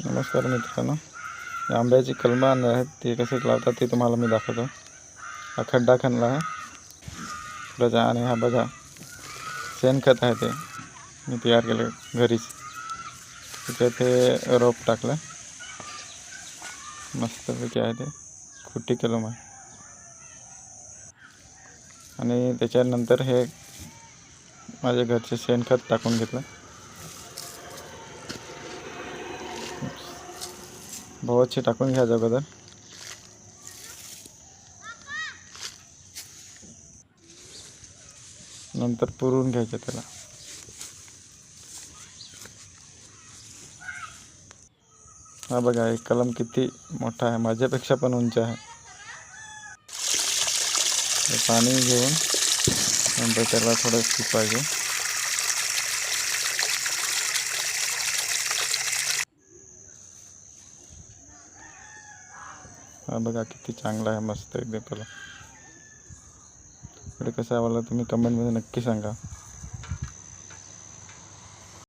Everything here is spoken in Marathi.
नमस्कार मित्रांनो, आंब्याची कलमं आणली आहेत. ते कसे लावतात ते तुम्हाला मी दाखवतो. हा खड्डा खणला आहे पुढचा, आणि हा बघा शेणखत आहे. ते मी तयार केलं घरीच. तिथे ते रोप टाकलं, मस्तपैकी आहे. ते खुट्टी कलम आहे. आणि त्याच्यानंतर हे माझ्या घरचे शेणखत टाकून घेतलं. बहुतशे टाकून घ्या अगोदर. नंतर पुरून घ्यायचं त्याला. हा बघा, एक कलम किती मोठा आहे, माझ्यापेक्षा पण उंच आहे. पाणी घेऊन नंतर त्याला थोडं सुकवायचं. हा बघा किती चांगला आहे, मस्त एकदम कलम. इकडे कसं आवडलं तुम्ही कमेंटमध्ये नक्की सांगा.